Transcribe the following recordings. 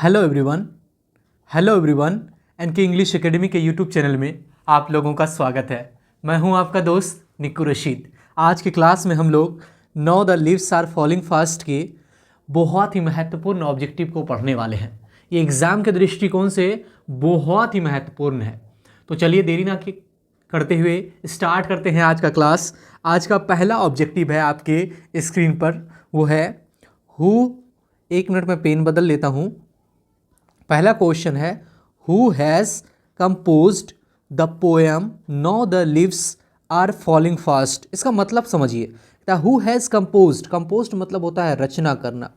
Hello everyone hello everyone NK English academy के YouTube channel में आप लोगों का स्वागत है। मैं हूं आपका दोस्त निक्कू रशीद। आज की क्लास में हम लोग now the leaves are falling fast के बहुत ही महत्वपूर्ण ऑब्जेक्टिव को पढ़ने वाले हैं। ये एग्ज़ाम के दृष्टिकोण से बहुत ही महत्वपूर्ण है। तो चलिए देरी ना करते हुए स्टार्ट करते हैं आज का क्लास। आज का पहला ऑब्जेक्टिव है आपके स्क्रीन पर, वो है एक मिनट में पेन बदल लेता हूँ। पहला क्वेश्चन है who has composed the poem no the leaves are falling fast. इसका मतलब समझिए। हु हैज़ कंपोज्ड, कंपोज्ड मतलब होता है रचना करना,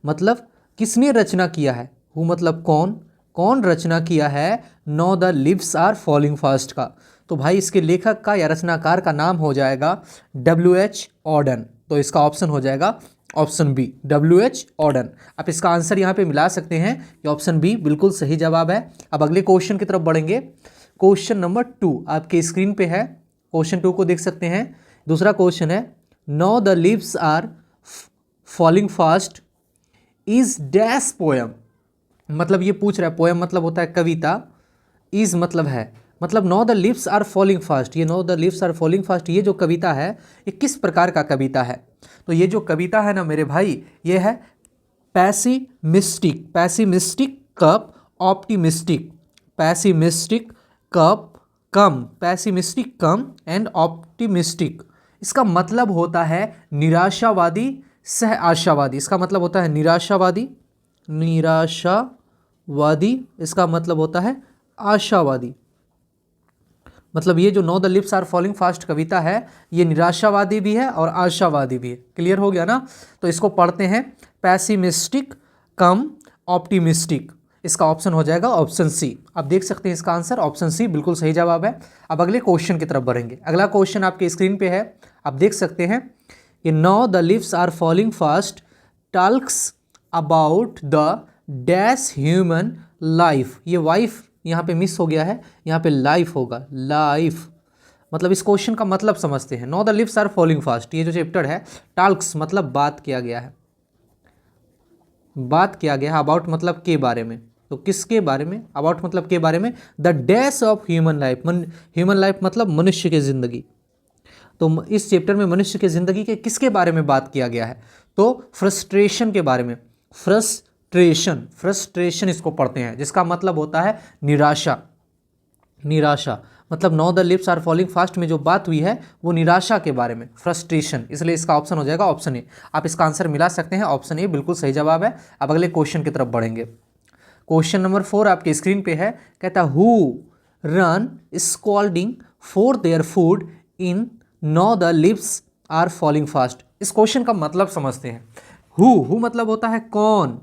मतलब किसने रचना किया है। हु मतलब कौन, कौन रचना किया है no the leaves are falling fast का। तो भाई इसके लेखक का या रचनाकार का नाम हो जाएगा W.H. ऑर्डन। तो इसका ऑप्शन हो जाएगा ऑप्शन बी, W.H. ऑर्डन। आप इसका आंसर यहाँ पे मिला सकते हैं कि ऑप्शन बी बिल्कुल सही जवाब है। अब अगले क्वेश्चन की तरफ बढ़ेंगे। क्वेश्चन नंबर 2 आपके स्क्रीन पे है। क्वेश्चन 2 को देख सकते हैं। दूसरा क्वेश्चन है no the leaves are falling fast is dash poem. मतलब ये पूछ रहा है, पोएम मतलब होता है कविता, इज मतलब है, मतलब no the leaves are falling fast. ये no the leaves are falling fast ये जो कविता है ये किस प्रकार का कविता है। तो ये जो कविता है ना मेरे भाई, ये है pessimistic, pessimistic cup optimistic, pessimistic cup come, pessimistic come and optimistic. इसका मतलब होता है निराशावादी सह आशावादी। इसका मतलब होता है निराशावादी, निराशावादी। इसका मतलब होता है आशावादी। मतलब ये जो no the lips are falling fast कविता है ये निराशावादी भी है और आशावादी भी है। क्लियर हो गया ना। तो इसको पढ़ते हैं पैसिमिस्टिक कम ऑप्टिमिस्टिक। इसका ऑप्शन हो जाएगा ऑप्शन सी। आप देख सकते हैं इसका आंसर ऑप्शन सी बिल्कुल सही जवाब है। अब अगले क्वेश्चन की तरफ बढ़ेंगे। अगला क्वेश्चन आपके स्क्रीन पे है, आप देख सकते हैं कि now the lips are falling fast talks about the dash human life. ये वाइफ यहाँ पे मिस हो गया है, यहाँ पे लाइफ होगा, लाइफ। मतलब इस क्वेश्चन का मतलब समझते हैं। Now the leaves are falling fast ये जो चैप्टर है, टाल्क्स मतलब बात किया गया है, बात किया गया है। अबाउट मतलब के बारे में, तो किसके बारे में, अबाउट मतलब के बारे में। The dash of human life, human life मतलब मनुष्य की जिंदगी। तो इस चैप्टर में मनुष्य की जिंदगी के किसके बारे में बात किया गया है, तो फ्रस्ट्रेशन के बारे में। फ्रस्ट्रेशन, फ्रस्ट्रेशन इसको पढ़ते हैं जिसका मतलब होता है निराशा, निराशा। मतलब no the lips are falling fast में जो बात हुई है वो निराशा के बारे में, फ्रस्ट्रेशन। इसलिए इसका ऑप्शन हो जाएगा ऑप्शन ए। आप इसका आंसर मिला सकते हैं, ऑप्शन ए बिल्कुल सही जवाब है। अब अगले क्वेश्चन की तरफ बढ़ेंगे। क्वेश्चन नंबर 4 आपके स्क्रीन पे है। कहता है who run scolding for their food in now the lips are falling fast. इस क्वेश्चन का मतलब समझते हैं। हु मतलब होता है कौन,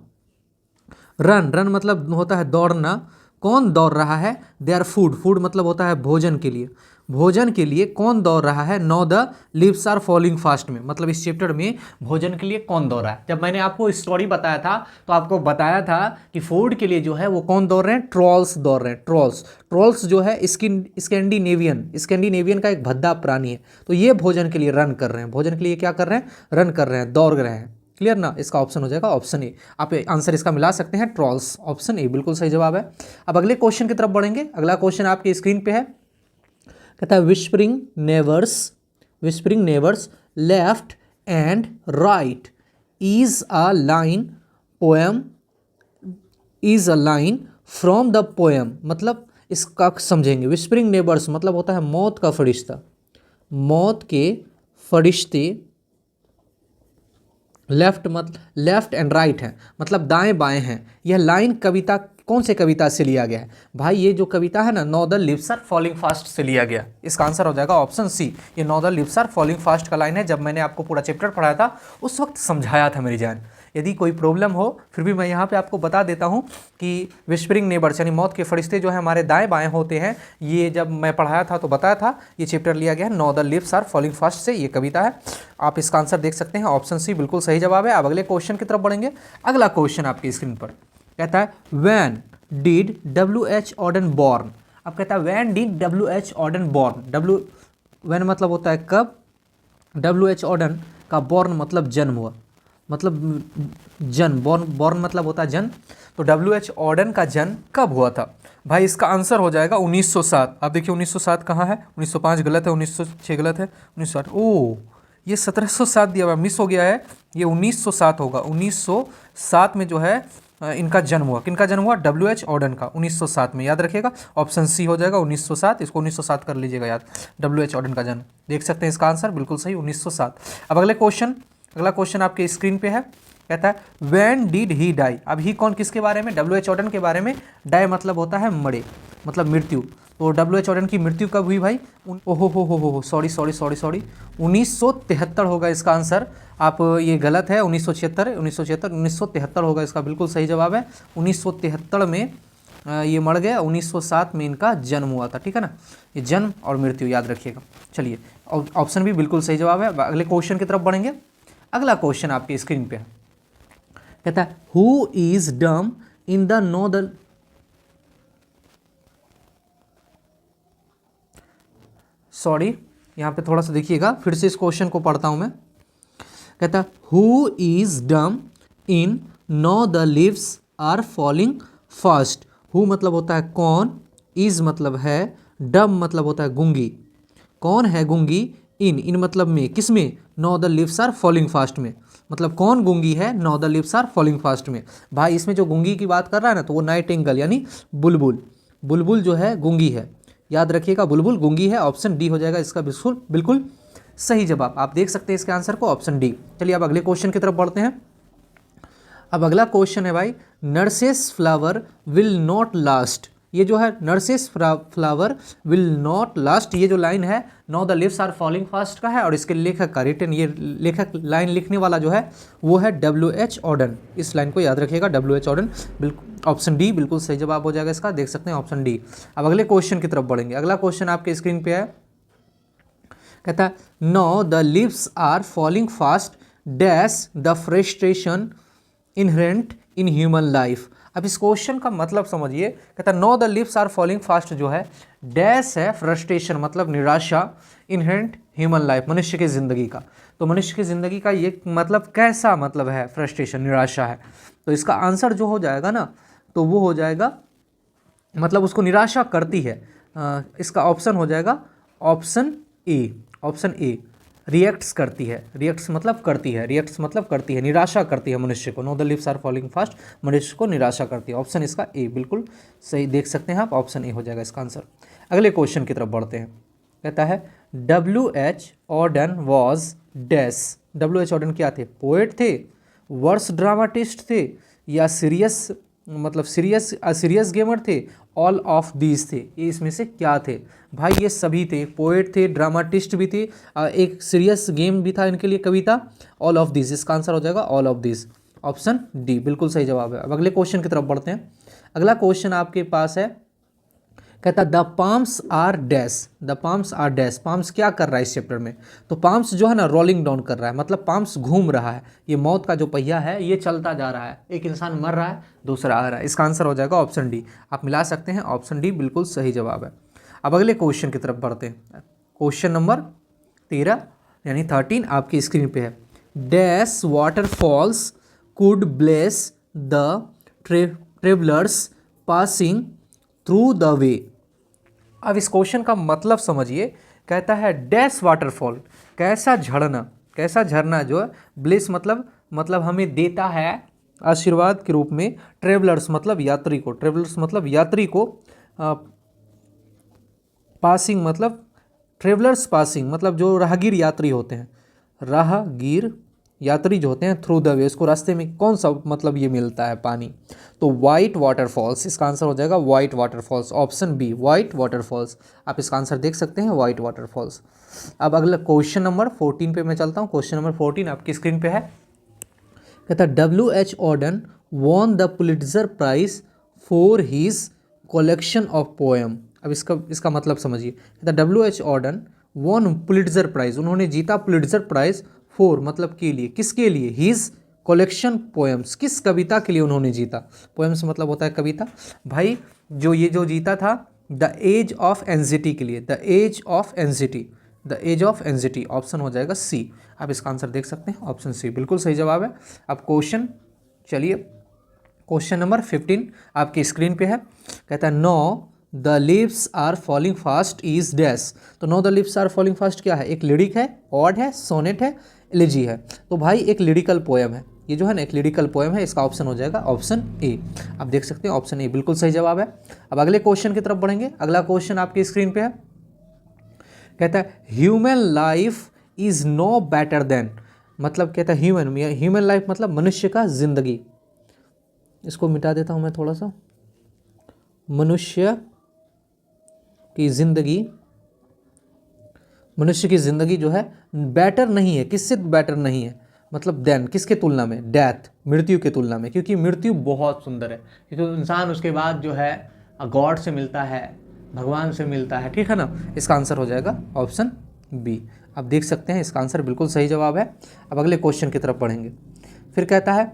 रन, रन मतलब होता है दौड़ना, कौन दौड़ रहा है। देयर फूड, फूड मतलब होता है भोजन के लिए, भोजन के लिए कौन दौड़ रहा है no the leaves are falling fast में। मतलब इस चैप्टर में भोजन के लिए कौन दौड़ रहा है। जब मैंने आपको स्टोरी बताया था तो आपको बताया था कि फूड के लिए जो है वो कौन दौड़ रहे हैं, ट्रॉल्स दौड़ रहे हैं। ट्रॉल्स, ट्रॉल्स जो है स्कैंडिनेवियन, स्कैंडिनेवियन का एक भद्दा प्राणी है। तो ये भोजन के लिए रन कर रहे हैं, भोजन के लिए क्या कर रहे हैं, रन कर रहे हैं, दौड़ रहे हैं। क्लियर ना। इसका ऑप्शन हो जाएगा ऑप्शन ए। आप आंसर इसका मिला सकते हैं ट्रॉल्स, ऑप्शन ए बिल्कुल सही जवाब है। अब अगले क्वेश्चन की तरफ बढ़ेंगे। अगला क्वेश्चन आपके स्क्रीन पे है। कहता है whispering neighbours, whispering neighbours left and right is a line poem, is a line from the poem. मतलब इसका समझेंगे। विस्परिंग नेबर्स मतलब होता है मौत का फरिश्ता, मौत के फरिश्ते। लेफ्ट मतलब लेफ्ट एंड राइट है, मतलब दाएं बाएं हैं। यह लाइन कविता कौन से कविता से लिया गया है भाई। ये जो कविता है ना now the leaves are falling fast से लिया गया। इसका आंसर हो जाएगा ऑप्शन सी। ये no the leaves are falling fast का लाइन है। जब मैंने आपको पूरा चैप्टर पढ़ाया था उस वक्त समझाया था मेरी जान। यदि कोई प्रॉब्लम हो फिर भी मैं यहाँ पे आपको बता देता हूँ कि विस्परिंग नेबर्स यानी मौत के फरिश्ते जो है हमारे दाएं बाएं होते हैं। ये जब मैं पढ़ाया था तो बताया था। ये चैप्टर लिया गया है no the leaves are falling fast से, ये कविता है। आप इसका आंसर देख सकते हैं ऑप्शन सी बिल्कुल सही जवाब है। अब अगले क्वेश्चन की तरफ बढ़ेंगे। अगला क्वेश्चन आपकी स्क्रीन पर कहता है when did W.H. Auden born. अब कहता है when did W.H. Auden born. When मतलब होता है कब, W.H. ऑर्डन का बॉर्न मतलब जन्म हुआ। मतलब जन्म, बॉर्न मतलब होता है जन्म। तो डब्ल्यू.एच. ऑर्डन का जन्म कब हुआ था भाई? इसका आंसर हो जाएगा 1907। आप देखिए 1907 कहाँ है, 1905 गलत है, 1906 गलत है, 1908, ओह ये 1707 दिया हुआ, मिस हो गया है, ये 1907 होगा। 1907 में जो है इनका जन्म हुआ। किनका जन्म हुआ? डब्ल्यू.एच. ऑर्डन का 1907 में, याद रखिएगा। ऑप्शन सी हो जाएगा 1907, इसको 1907 कर लीजिएगा याद। डब्ल्यू.एच. ऑर्डन का जन्म, देख सकते हैं इसका आंसर बिल्कुल सही 1907। अब अगला क्वेश्चन आपके स्क्रीन पे है, कहता है व्हेन डिड ही डाई। अब ही कौन, किसके बारे में? डब्ल्यू.एच. ऑर्डन के बारे में। डाई मतलब होता है मरे, मतलब मृत्यु। तो डब्ल्यू.एच. ऑर्डन की मृत्यु कब हुई भाई? ओहो हो सॉरी 1973 होगा इसका आंसर। आप ये गलत है, 1973 होगा इसका बिल्कुल सही जवाब है। 1973 में ये मर गया, 1907 में इनका जन्म हुआ था, ठीक है ना। ये जन्म और मृत्यु याद रखिएगा। चलिए ऑप्शन भी बिल्कुल सही जवाब है। अगले क्वेश्चन की तरफ बढ़ेंगे। अगला क्वेश्चन आपकी स्क्रीन पे है, कहता है who is dumb in the northern, sorry यहाँ पे थोड़ा सा देखिएगा, फिर से इस क्वेश्चन को पढ़ता हूँ मैं। कहता है who is dumb in now the leaves are falling fast. Who मतलब होता है कौन, इज मतलब है, डम मतलब होता है गूंगी। कौन है गूंगी? इन मतलब में, किस में? Now the leaves are falling fast में। मतलब कौन गूंगी है? No the leaves are falling fast में। भाई इसमें जो गूंगी की बात कर रहा है ना, तो वो नाइटिंगेल यानी बुलबुल। बुलबुल जो है गूंगी है, याद रखिएगा, बुलबुल गूंगी है। ऑप्शन डी हो जाएगा इसका बिल्कुल बिल्कुल सही जवाब। आप देख सकते हैं इसके आंसर को, ऑप्शन डी। चलिए अब अगले क्वेश्चन की तरफ बढ़ते हैं। अब अगला क्वेश्चन है भाई, nurses flower will not last. ये जो है nurses flower will not last, ये जो लाइन है no the leaves are falling fast का है, और इसके लेखक का रिटन, ये लेखक लाइन लिखने वाला जो है वो है डब्ल्यू.एच. ऑर्डन। इस लाइन को याद रखिएगा, डब्ल्यू.एच. ऑर्डन। बिल्कुल ऑप्शन डी बिल्कुल सही जवाब हो जाएगा इसका, देख सकते हैं ऑप्शन डी। अब अगले क्वेश्चन की तरफ बढ़ेंगे। अगला क्वेश्चन आपके स्क्रीन पे है, कहता है no the leaves are falling fast dash the frustration inherent in human life. अब इस क्वेश्चन का मतलब समझिए, कहता है no the leaves are falling fast जो है, डैश है फ्रस्ट्रेशन मतलब निराशा, इनहेरेंट ह्यूमन लाइफ मनुष्य की ज़िंदगी का। तो मनुष्य की ज़िंदगी का ये मतलब कैसा मतलब है? फ्रस्ट्रेशन, निराशा है। तो इसका आंसर जो हो जाएगा ना, तो वो हो जाएगा मतलब उसको निराशा करती है। इसका ऑप्शन हो जाएगा ऑप्शन ए, रिएक्ट्स करती है। रिएक्ट्स मतलब करती है, रिएक्ट्स मतलब करती है, निराशा करती है मनुष्य को। Now the leaves are falling fast, मनुष्य को निराशा करती है। ऑप्शन इसका ए बिल्कुल सही, देख सकते हैं आप, ऑप्शन ए हो जाएगा इसका आंसर। अगले क्वेश्चन की तरफ बढ़ते हैं। कहता है W H. Auden was dash. W H. Auden क्या थे? पोएट थे, वर्स ड्रामाटिस्ट थे, या सीरियस मतलब सीरियस गेमर थे, ऑल ऑफ दीज थे। ये इसमें से क्या थे भाई? ये सभी थे, पोएट थे, ड्रामाटिस्ट भी थे, एक सीरियस गेम भी था इनके लिए, कविता, ऑल ऑफ दीज। इसका आंसर हो जाएगा all of these, option D बिल्कुल सही जवाब है। अब अगले क्वेश्चन की तरफ बढ़ते हैं। अगला क्वेश्चन आपके पास है, कहता the palms are dash. The palms are dash, palms क्या कर रहा है इस चैप्टर में? तो पाम्स जो है ना रोलिंग डाउन कर रहा है, मतलब पाम्स घूम रहा है। ये मौत का जो पहिया है ये चलता जा रहा है, एक इंसान मर रहा है, दूसरा आ रहा है। इसका आंसर हो जाएगा ऑप्शन डी। आप मिला सकते हैं, ऑप्शन डी बिल्कुल सही जवाब है। अब अगले क्वेश्चन की तरफ बढ़ते हैं। क्वेश्चन नंबर 13 यानी 13 आपकी स्क्रीन पे है। Dash waterfalls could bless the travellers passing through the way. अब इस क्वेश्चन का मतलब समझिए, कहता है डैश वाटरफॉल, कैसा झरना जो है, ब्लेस मतलब हमें देता है आशीर्वाद के रूप में, ट्रेवलर्स मतलब यात्री को, पासिंग मतलब ट्रेवलर्स पासिंग मतलब जो राहगीर यात्री होते हैं, राहगीर यात्री जो होते हैं, थ्रू द वे, उसको रास्ते में कौन सा मतलब ये मिलता है पानी, तो वाइट वाटरफॉल्स। इसका आंसर हो जाएगा white waterfalls, option B white waterfalls. आप इसका आंसर देख सकते हैं वाइट वाटरफॉल्स। अब अगला क्वेश्चन नंबर 14 पे मैं चलता हूँ। क्वेश्चन नंबर 14 आपकी स्क्रीन पे है, कहता है W H. Auden won the Pulitzer prize for his collection of poem. अब इसका मतलब समझिए, कहता है W H. Auden won Pulitzer prize, उन्होंने जीता पुलिट्जर प्राइज फॉर मतलब के लिए, किसके लिए? हिज कलेक्शन पोएम्स, किस कविता के लिए उन्होंने जीता? पोएम्स मतलब होता है कविता। भाई जो जीता था द एज ऑफ एंजाइटी के लिए, the age of anxiety, the age of anxiety, option हो जाएगा सी। आप इसका आंसर देख सकते हैं, ऑप्शन सी बिल्कुल सही जवाब है। अब क्वेश्चन, चलिए क्वेश्चन नंबर 15 आपकी स्क्रीन पे है। कहता है no the leaves are falling fast is dash. तो no the leaves are falling fast क्या है? एक लिरिक है, ऑड है, सोनेट है, एलिजी है। तो भाई एक लिरिकल पोएम है, ये जो है ना एक लिरिकल पोएम है, इसका ऑप्शन हो जाएगा ऑप्शन ए। आप देख सकते हैं ऑप्शन ए बिल्कुल सही जवाब है। अब अगले क्वेश्चन की तरफ बढ़ेंगे। अगला क्वेश्चन आपकी स्क्रीन पे है। कहता है human life is no better than, मतलब कहता है ह्यूमन लाइफ मतलब मनुष्य का जिंदगी। इसको मिटा देता हूं मैं थोड़ा सा। मनुष्य की जिंदगी जो है बेटर नहीं है, किससे बेटर नहीं है? मतलब देन किसके तुलना में? डेथ, मृत्यु के तुलना में, क्योंकि मृत्यु बहुत सुंदर है, क्योंकि इंसान उसके बाद जो है गॉड से मिलता है, भगवान से मिलता है, ठीक है ना। इसका आंसर हो जाएगा ऑप्शन बी। आप देख सकते हैं इसका आंसर बिल्कुल सही जवाब है। अब अगले क्वेश्चन की तरफ पढ़ेंगे। फिर कहता है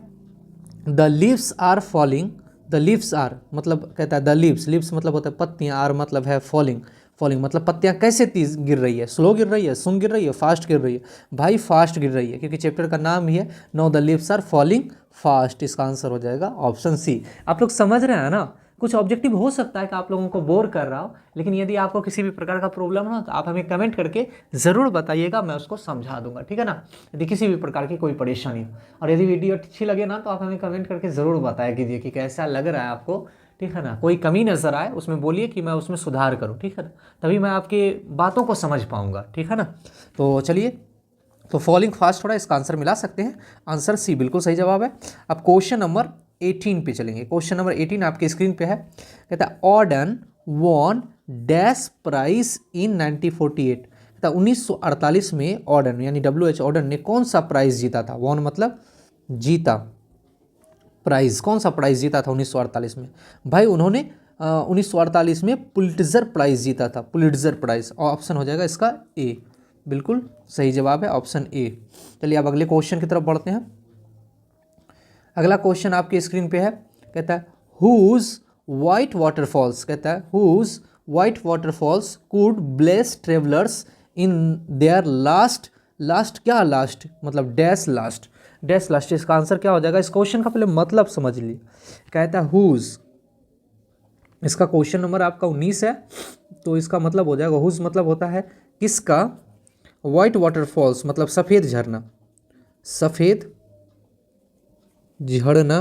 the leaves are falling, the leaves are मतलब कहता है द लीव्स मतलब होता है पत्तियां, आर मतलब है फॉलिंग मतलब पत्तियां कैसे तेज गिर रही है? स्लो गिर रही है, सुन गिर रही है, फास्ट गिर रही है? भाई फास्ट गिर रही है, क्योंकि चैप्टर का नाम ही है no the leaves are falling fast. इसका आंसर हो जाएगा ऑप्शन सी। आप लोग समझ रहे हैं ना? कुछ ऑब्जेक्टिव हो सकता है कि आप लोगों को बोर कर रहा हो, लेकिन यदि आपको किसी भी प्रकार का प्रॉब्लम हो तो आप हमें कमेंट करके ज़रूर बताइएगा, मैं उसको समझा दूंगा, ठीक है ना। यदि किसी भी प्रकार की कोई परेशानी हो, और यदि वीडियो अच्छी लगे ना तो आप हमें कमेंट करके ज़रूर बताया कीजिए कि कैसा लग रहा है आपको, ठीक है ना। कोई कमी नज़र आए उसमें बोलिए कि मैं उसमें सुधार करूँ, ठीक है ना, तभी मैं आपकी बातों को समझ पाऊँगा, ठीक है ना। तो चलिए, तो फॉलिंग फास्ट थोड़ा इसका आंसर मिला सकते हैं, आंसर सी बिल्कुल सही जवाब है। अब क्वेश्चन नंबर 18 पे चलेंगे। क्वेश्चन नंबर 18 आपके स्क्रीन पे है। कहता है Auden won dash prize in 1948। कहता है 1948 में ऑर्डन यानी WH ऑर्डन ने कौन सा प्राइज जीता था? वॉन मतलब जीता, प्राइज, कौन सा प्राइज जीता था 1948 में? भाई उन्होंने 1948 में पुलिट्जर प्राइज जीता था, पुलिट्जर प्राइज। ऑप्शन हो जाएगा इसका ए, बिल्कुल सही जवाब है ऑप्शन ए। चलिए अब अगले क्वेश्चन की तरफ बढ़ते हैं। अगला क्वेश्चन आपकी स्क्रीन पे है। कहता है हुज वाइट वाटरफॉल्स, कहता है whose white waterfalls could bless travellers in their last, क्या लास्ट मतलब डैश लास्ट। इसका आंसर क्या हो जाएगा? इस क्वेश्चन का पहले मतलब समझ लीजिए। कहता है हुज, इसका क्वेश्चन नंबर आपका 19 है, तो इसका मतलब हो जाएगा हुज मतलब होता है किसका? वाइट वाटरफॉल्स मतलब सफ़ेद झरना, सफ़ेद झरना।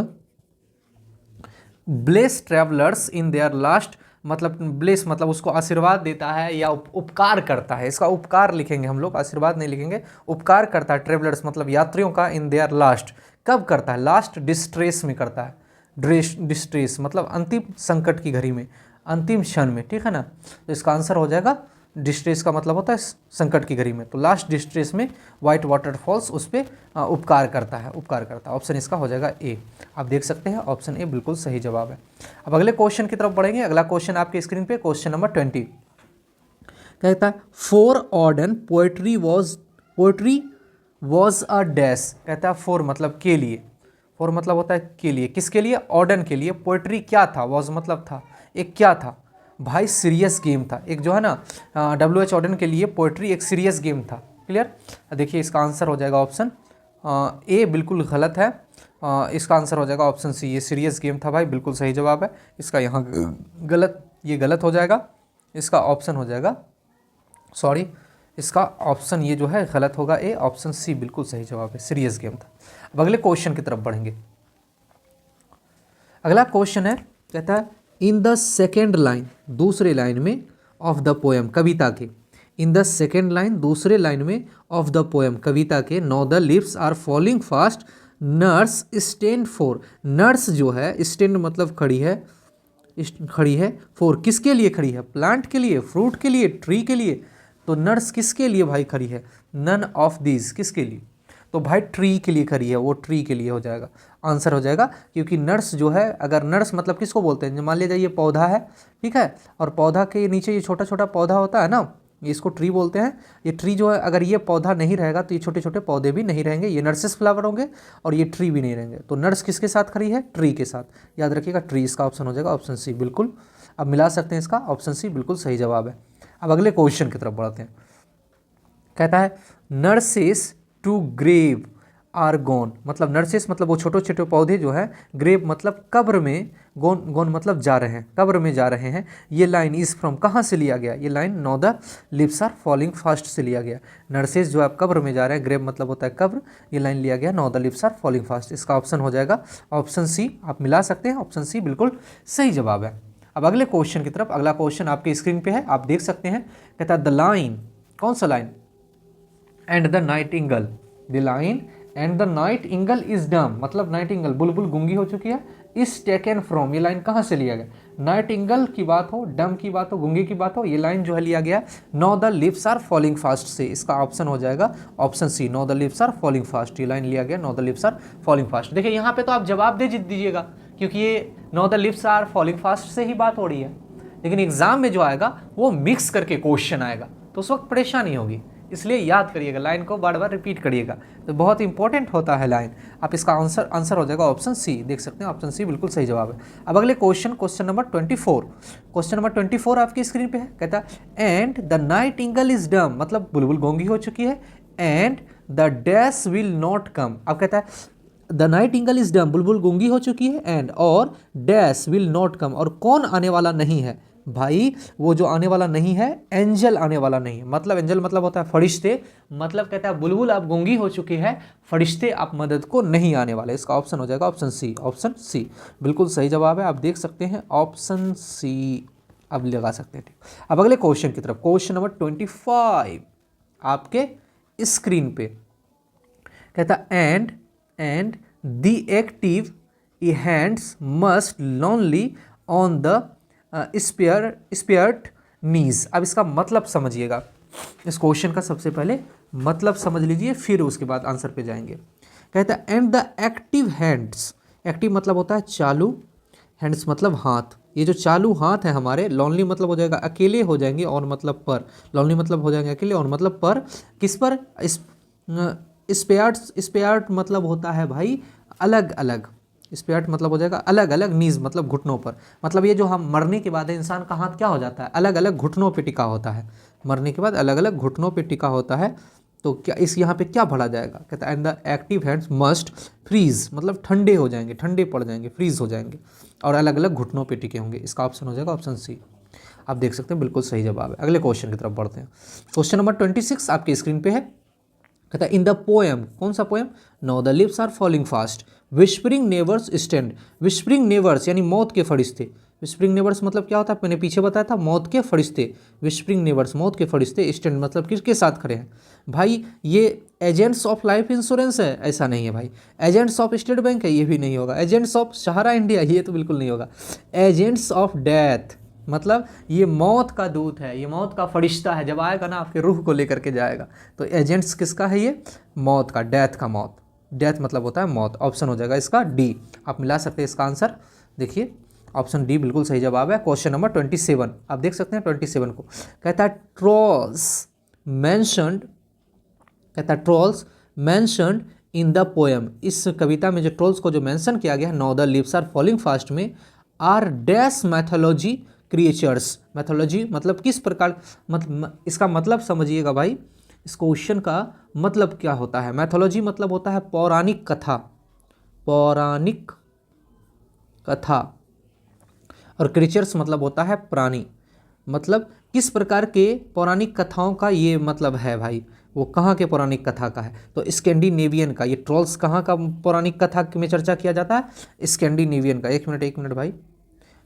Bless travellers in their last मतलब ब्लेस मतलब उसको आशीर्वाद देता है या उपकार करता है, इसका उपकार लिखेंगे हम लोग, आशीर्वाद नहीं लिखेंगे, उपकार करता है। ट्रैवलर्स मतलब यात्रियों का, इन देयर लास्ट कब करता है? लास्ट डिस्ट्रेस में करता है। डिस्ट्रेस मतलब अंतिम संकट की घड़ी में, अंतिम क्षण में, ठीक है ना। तो इसका आंसर हो जाएगा, डिस्ट्रेस का मतलब होता है संकट की घड़ी में, तो लास्ट डिस्ट्रेस में वाइट वाटरफॉल्स उस पर उपकार करता है। ऑप्शन इसका हो जाएगा ए। आप देख सकते हैं ऑप्शन ए बिल्कुल सही जवाब है। अब अगले क्वेश्चन की तरफ बढ़ेंगे। अगला क्वेश्चन आपके स्क्रीन पे क्वेश्चन नंबर 20। कहता है for Auden poetry was a dash. कहता है फॉर मतलब के लिए, फॉर मतलब होता है के लिए, किसके लिए? ऑर्डन के लिए। पोएट्री क्या था? वॉज मतलब था, एक क्या था भाई? सीरियस गेम था एक, जो है ना WH ऑर्डन के लिए पोएट्री एक सीरियस गेम था। क्लियर? देखिए इसका आंसर हो जाएगा ऑप्शन ए, बिल्कुल गलत है। इसका आंसर हो जाएगा ऑप्शन सी, ये सीरियस गेम था भाई, बिल्कुल सही जवाब है। इसका यहाँ गलत, ये गलत हो जाएगा। इसका ऑप्शन हो जाएगा, सॉरी, इसका ऑप्शन ये जो है गलत होगा ए, ऑप्शन सी बिल्कुल सही जवाब है, सीरियस गेम था। अब अगले क्वेश्चन की तरफ बढ़ेंगे। अगला क्वेश्चन है, कहता है इन द सेकेंड लाइन, दूसरे लाइन में ऑफ द पोएम, कविता के, इन द सेकेंड लाइन दूसरे लाइन में ऑफ द पोएम कविता के, now the lips are falling fast, nurse stand for. Nurse जो है स्टैंड मतलब खड़ी है, फॉर किसके लिए खड़ी है? प्लांट के लिए, फ्रूट के लिए, ट्री के लिए। तो नर्स किसके लिए भाई खड़ी है? नन ऑफ दीज, किसके लिए? तो भाई ट्री के लिए खड़ी है, वो ट्री के लिए हो जाएगा, आंसर हो जाएगा। क्योंकि नर्स जो है, अगर नर्स मतलब किसको बोलते हैं? मान लीजिए ये पौधा है, ठीक है, और पौधा के नीचे ये छोटा छोटा पौधा होता है ना, इसको ट्री बोलते हैं। ये ट्री जो है, अगर ये पौधा नहीं रहेगा तो ये छोटे छोटे पौधे भी नहीं रहेंगे, ये नर्सेस फ्लावर होंगे और ये ट्री भी नहीं रहेंगे। तो नर्स किसके साथ खड़ी है? ट्री के साथ, याद रखिएगा ट्री। इसका ऑप्शन हो जाएगा ऑप्शन सी, बिल्कुल अब मिला सकते हैं इसका, ऑप्शन सी बिल्कुल सही जवाब है। अब अगले क्वेश्चन की तरफ बढ़ते हैं। कहता है nurses to grave are gone, मतलब नर्सेस मतलब वो छोटे छोटे पौधे जो है, ग्रेव मतलब कब्र में, गॉन गॉन मतलब जा रहे हैं, कब्र में जा रहे हैं। ये लाइन इज फ्रॉम कहाँ से लिया गया, ये line now the leaves are falling fast से लिया गया। नर्सेस जो है कब्र में जा रहे हैं, ग्रेव मतलब होता है कब्र, ये लाइन लिया गया now the leaves are falling fast. इसका ऑप्शन हो जाएगा ऑप्शन सी, आप मिला सकते हैं, ऑप्शन सी बिल्कुल सही जवाब है। अब अगले क्वेश्चन की तरफ, अगला क्वेश्चन आपके स्क्रीन पे है, आप देख सकते हैं। कहता है द लाइन, कौन सा line, and the Nightingale, the line and the Nightingale is dumb, मतलब नाइटिंगल बुलबुल गूंगी हो चुकी है, इज टेकन फ्रॉम, ये लाइन कहाँ से लिया गया, नाइटिंगल की बात हो, डम की बात हो, गूंगी की बात हो, ये लाइन जो है लिया गया now the leaves are falling fast से। इसका ऑप्शन हो जाएगा option C, now the leaves are falling fast, ये लाइन लिया गया now the leaves are falling fast. देखिए यहाँ पे तो आप जवाब दे दीजिएगा, क्योंकि ये no the leaves are falling fast से ही बात हो रही है, लेकिन एग्जाम में जो आएगा वो मिक्स करके क्वेश्चन आएगा, तो उस वक्त परेशानी होगी, इसलिए याद करिएगा, लाइन को बार बार रिपीट करिएगा, तो बहुत इंपॉर्टेंट होता है लाइन। आप इसका आंसर हो जाएगा ऑप्शन सी, देख सकते हैं ऑप्शन सी बिल्कुल सही जवाब है। अब अगले क्वेश्चन नंबर 24, क्वेश्चन नंबर 24 आपकी स्क्रीन पे है। कहता है and the Nightingale is dumb, मतलब बुलबुल गूंगी हो चुकी है, and the dash will not come. अब कहता है द नाइटिंगल इज डम, बुलबुल गूंगी हो चुकी है, एंड और डैश विल नॉट कम, और कौन आने वाला नहीं है भाई, वो जो आने वाला नहीं है एंजल आने वाला नहीं है, मतलब एंजल मतलब होता है फरिश्ते, मतलब कहता है बुलबुल आप गूंगी हो चुकी है, फरिश्ते आप मदद को नहीं आने वाले। इसका ऑप्शन हो जाएगा ऑप्शन सी, ऑप्शन सी बिल्कुल सही जवाब है, आप देख सकते हैं ऑप्शन सी आप लगा सकते हैं। ठीक, अब अगले क्वेश्चन की तरफ, क्वेश्चन नंबर 25 आपके स्क्रीन पे। कहता and the active hands must lonely on the spared knees. अब इसका मतलब समझिएगा, इस क्वेश्चन का सबसे पहले मतलब समझ लीजिए, फिर उसके बाद आंसर पे जाएंगे। कहता है and the active hands, active मतलब होता है चालू, हैंड्स मतलब हाथ, ये जो चालू हाथ है हमारे, लॉनली मतलब हो जाएगा अकेले हो जाएंगे, और मतलब पर, लॉनली मतलब हो जाएंगे अकेले, और मतलब पर, किस पर, स्पेयर्ड मतलब होता है भाई अलग अलग, स्पेयर्ड मतलब हो जाएगा अलग अलग, नीज मतलब घुटनों पर, मतलब ये जो हम मरने के बाद इंसान का हाथ क्या हो जाता है, अलग अलग घुटनों पे टिका होता है, मरने के बाद अलग अलग घुटनों पे टिका होता है। तो क्या इस यहाँ पे क्या भरा जाएगा, कहता है and the active hands must freeze, मतलब ठंडे हो जाएंगे, ठंडे पड़ जाएंगे, फ्रीज हो जाएंगे, और अलग अलग घुटनों पे टिके होंगे। इसका ऑप्शन हो जाएगा ऑप्शन सी, आप देख सकते हैं बिल्कुल सही जवाब है। अगले क्वेश्चन की तरफ बढ़ते हैं, क्वेश्चन नंबर 26 आपकी स्क्रीन पे है। कहता है इन द पोएम, कौन सा poem, no the leaves are falling fast, whispering neighbours stand, whispering neighbours यानी मौत के फरिश्ते, विस्परिंग नेवर्स मतलब क्या होता है, मैंने पीछे बताया था, मौत के फरिश्ते, विस्परिंग नेवर्स मौत के फरिश्ते, स्टैंड मतलब किसके साथ खड़े हैं भाई, ये एजेंट्स ऑफ लाइफ इंश्योरेंस है, ऐसा नहीं है भाई, एजेंट्स ऑफ स्टेट बैंक है, ये भी नहीं होगा, एजेंट्स ऑफ सहारा इंडिया, ये तो बिल्कुल नहीं होगा, एजेंट्स ऑफ डेथ, मतलब ये मौत का दूत है, ये मौत का फरिश्ता है, जब आएगा ना आपके रूह को लेकर के जाएगा। तो एजेंट्स किसका है, ये मौत का, डेथ का, मौत, डेथ मतलब होता है मौत। ऑप्शन हो जाएगा इसका डी, आप मिला सकते हैं इसका आंसर, देखिए ऑप्शन डी बिल्कुल सही जवाब है। क्वेश्चन नंबर 27 आप देख सकते हैं 27 को। कहता है ट्रोल्स मैंशनड, कहता है trolls mentioned in the poem, इस कविता में जो ट्रोल्स को जो मेंशन किया गया है no the leaves are falling fast में, are dash mythology creatures, mythology मतलब किस प्रकार, मतलब इसका मतलब समझिएगा भाई, इस क्वेश्चन का मतलब क्या होता है, मैथोलॉजी मतलब होता है पौराणिक कथा, पौराणिक कथा, और क्रिएचर्स मतलब होता है प्राणी, मतलब किस प्रकार के पौराणिक कथाओं का ये मतलब है भाई, वो कहाँ के पौराणिक कथा का है, तो स्कैंडिनेवियन का, ये ट्रोल्स कहाँ का पौराणिक कथा में चर्चा किया जाता है, स्कैंडिनेवियन का, एक मिनट भाई,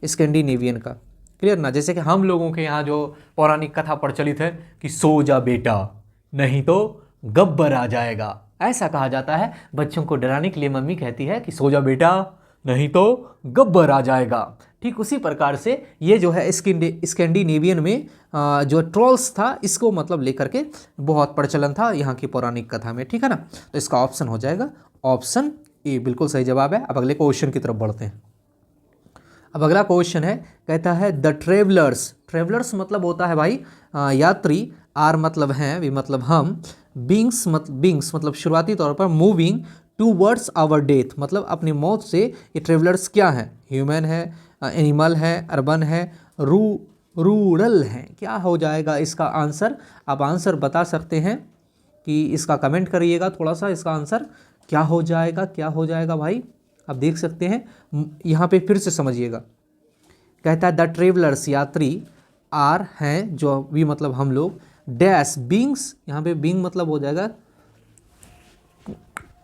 स्कैंडिनेवियन का, क्लियर ना। जैसे कि हम लोगों के यहाँ जो पौराणिक कथा प्रचलित है कि सो जा बेटा नहीं तो गब्बर आ जाएगा, ऐसा कहा जाता है बच्चों को डराने के लिए, मम्मी कहती है कि सो जा बेटा नहीं तो गब्बर आ जाएगा। ठीक उसी प्रकार से ये जो है स्कैंडिनेवियन में जो ट्रोल्स था, इसको मतलब लेकर के बहुत प्रचलन था यहाँ की पौराणिक कथा में, ठीक है ना। तो इसका ऑप्शन हो जाएगा ऑप्शन ए, बिल्कुल सही जवाब है। अब अगले क्वेश्चन की तरफ बढ़ते हैं। अब अगला क्वेश्चन है, कहता है द ट्रेवलर्स, ट्रेवलर्स मतलब होता है भाई यात्री, आर मतलब हैं, वी मतलब हम, बींग्स मतलब शुरुआती तौर पर मूविंग टूवर्ड्स आवर डेथ, मतलब अपनी मौत से ये ट्रेवलर्स क्या हैं, ह्यूमन है, एनिमल है, अर्बन है, रूरल है, क्या हो जाएगा इसका आंसर, आप आंसर बता सकते हैं कि इसका कमेंट करिएगा थोड़ा सा, इसका आंसर क्या हो जाएगा भाई। आप देख सकते हैं, यहाँ पे फिर से समझिएगा। कहता है द ट्रेवलर्स, यात्री, आर हैं जो भी मतलब हम लोग, डैश बींग्स, यहाँ पे बींग मतलब हो जाएगा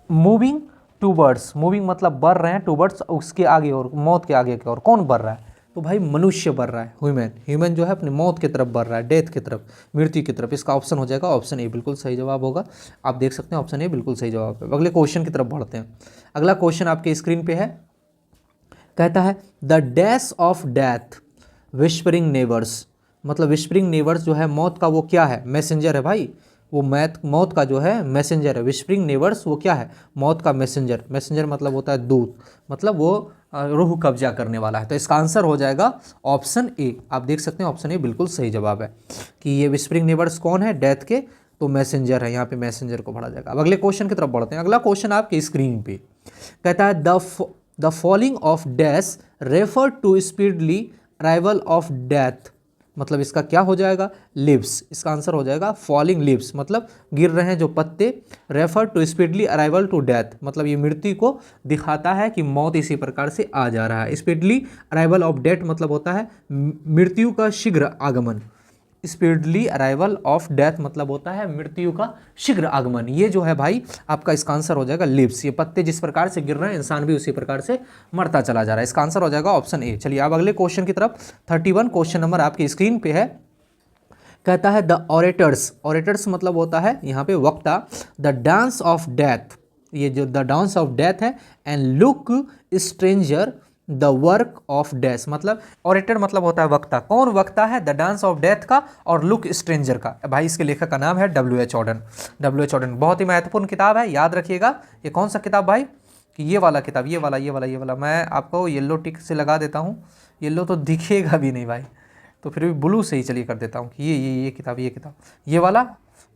मूविंग टूवर्ड्स, मूविंग मतलब बढ़ रहे हैं, टूवर्ड्स उसके आगे और मौत के आगे की ओर। कौन बढ़ रहा है? तो भाई मनुष्य बढ़ रहा है, ह्यूमन जो है अपनी मौत की तरफ बढ़ रहा है, डेथ की तरफ, मृत्यु की तरफ। इसका ऑप्शन हो जाएगा ऑप्शन ए, बिल्कुल सही जवाब होगा। आप देख सकते हैं ऑप्शन ए बिल्कुल सही जवाब है। अगले क्वेश्चन की तरफ बढ़ते हैं। अगला क्वेश्चन आपके स्क्रीन पे है, कहता है the dash of death whispering neighbours, मतलब विस्परिंग नेबर्स जो है मौत का वो क्या है? मैसेंजर है भाई, वो मौत का जो है मैसेंजर है। विस्परिंग नेबर्स वो क्या है? मौत का मैसेंजर। मैसेंजर मतलब होता है दूत, मतलब वो रूह कब्जा करने वाला है। तो इसका आंसर हो जाएगा ऑप्शन ए। आप देख सकते हैं ऑप्शन ए बिल्कुल सही जवाब है कि ये विस्परिंग नेबर्स कौन है? डेथ के, तो मैसेंजर है, यहाँ पे मैसेंजर को पढ़ा जाएगा। अब अगले क्वेश्चन की तरफ बढ़ते हैं। अगला क्वेश्चन आपके स्क्रीन पे कहता है the falling of dash refer to speedily arrival of death, मतलब इसका क्या हो जाएगा? लिव्स। इसका आंसर हो जाएगा फॉलिंग लिव्स, मतलब गिर रहे हैं जो पत्ते। Refer to speedily arrival to death, मतलब ये मृत्यु को दिखाता है कि मौत इसी प्रकार से आ जा रहा है। स्पीडली अराइवल ऑफ डेथ मतलब होता है मृत्यु का शीघ्र आगमन। स्पीडली अराइवल ऑफ डेथ मतलब होता है मृत्यु का शीघ्र आगमन। ये जो है भाई आपका इसका आंसर हो जाएगा लिव्स। ये पत्ते जिस प्रकार से गिर रहे हैं, इंसान भी उसी प्रकार से मरता चला जा रहा है। इसका आंसर हो जाएगा ऑप्शन ए। चलिए अब अगले क्वेश्चन की तरफ। 31 क्वेश्चन नंबर आपकी स्क्रीन पे है। कहता है द ऑरेटर्स, ऑरेटर्स मतलब होता है यहाँ पे वक्ता, द डांस ऑफ डेथ, ये जो द डांस ऑफ डेथ है, and look stranger the work of dash, मतलब ऑरेटर मतलब होता है वक्ता। कौन वक्ता है? द डांस ऑफ डेथ का और लुक स्ट्रेंजर का। भाई इसके लेखक का नाम है W.H. ऑर्डन। W.H. ऑर्डन बहुत ही महत्वपूर्ण किताब है, याद रखिएगा। ये कौन सा किताब भाई? कि ये वाला किताब, ये वाला मैं आपको येलो टिक से लगा देता हूँ। येलो तो दिखेगा भी नहीं भाई, तो फिर भी ब्लू से ही चलिए कर देता हूँ कि ये किताब, ये वाला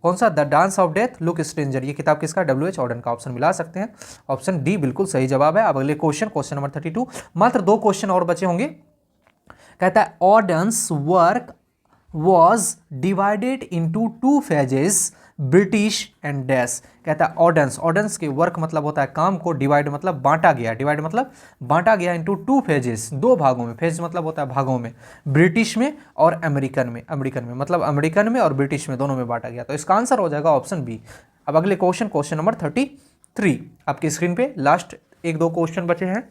कौन सा? The dance of death look stranger. ये किताब किसका? W.H. ऑर्डन का। ऑप्शन मिला सकते हैं, ऑप्शन डी बिल्कुल सही जवाब है। अब अगले क्वेश्चन नंबर 32, मात्र 2 क्वेश्चन और बचे होंगे। कहता है Auden's work was divided into 2 phases, British and dash. कहता है ऑर्डन्स के वर्क मतलब होता है काम को, डिवाइड मतलब बांटा गया, डिवाइड मतलब बांटा गया इंटू 2 फेजेस, 2 भागों में। फेज मतलब होता है भागों में, ब्रिटिश में और अमेरिकन में मतलब अमेरिकन में और ब्रिटिश में, दोनों में बांटा गया। तो इसका आंसर हो जाएगा ऑप्शन बी। अब अगले क्वेश्चन नंबर 33 आपकी स्क्रीन पे। लास्ट 1-2 क्वेश्चन बचे हैं।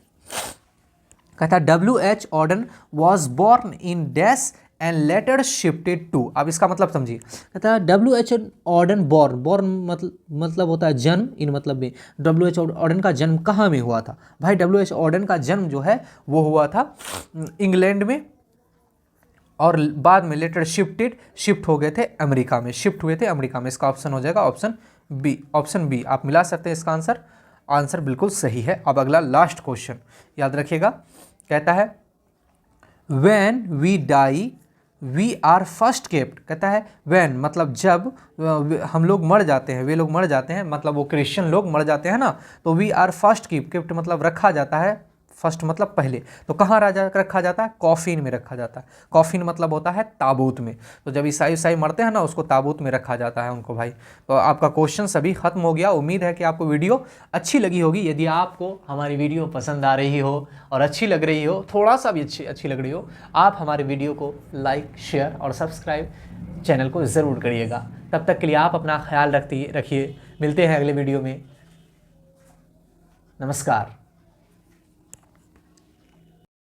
कहता है W.H. Auden was born in dash and later shifted to. अब इसका मतलब समझिए। कहता है W.H. ऑर्डन बोर्न मतलब होता है जन्म, इन मतलब में W.H. ऑर्डन का जन्म कहाँ में हुआ था? भाई W.H. ऑर्डन का जन्म जो है वो हुआ था इंग्लैंड में, और बाद में लेटर शिफ्ट हो गए थे अमेरिका में, शिफ्ट हुए थे अमेरिका में। इसका ऑप्शन हो जाएगा ऑप्शन बी। आप मिला सकते हैं इसका आंसर बिल्कुल सही है। अब अगला लास्ट क्वेश्चन याद रखिएगा। कहता है when we die we are first kept. कहता है व्हेन मतलब जब हम लोग मर जाते हैं, वे लोग मर जाते हैं, मतलब वो क्रिश्चियन लोग मर जाते हैं ना, तो वी आर फर्स्ट केप्ट मतलब रखा जाता है, फर्स्ट मतलब पहले। तो कहाँ रखा जाता है? कॉफिन में रखा जाता है। कॉफिन मतलब होता है ताबूत में। तो जब ईसाई मरते हैं ना, उसको ताबूत में रखा जाता है उनको भाई। तो आपका क्वेश्चन सभी खत्म हो गया। उम्मीद है कि आपको वीडियो अच्छी लगी होगी। यदि आपको हमारी वीडियो पसंद आ रही हो और अच्छी लग रही हो, थोड़ा सा भी अच्छी लग रही हो, आप हमारे वीडियो को लाइक, शेयर और सब्सक्राइब चैनल को ज़रूर करिएगा। तब तक के लिए आप अपना ख्याल रखिए। मिलते हैं अगले वीडियो में। नमस्कार।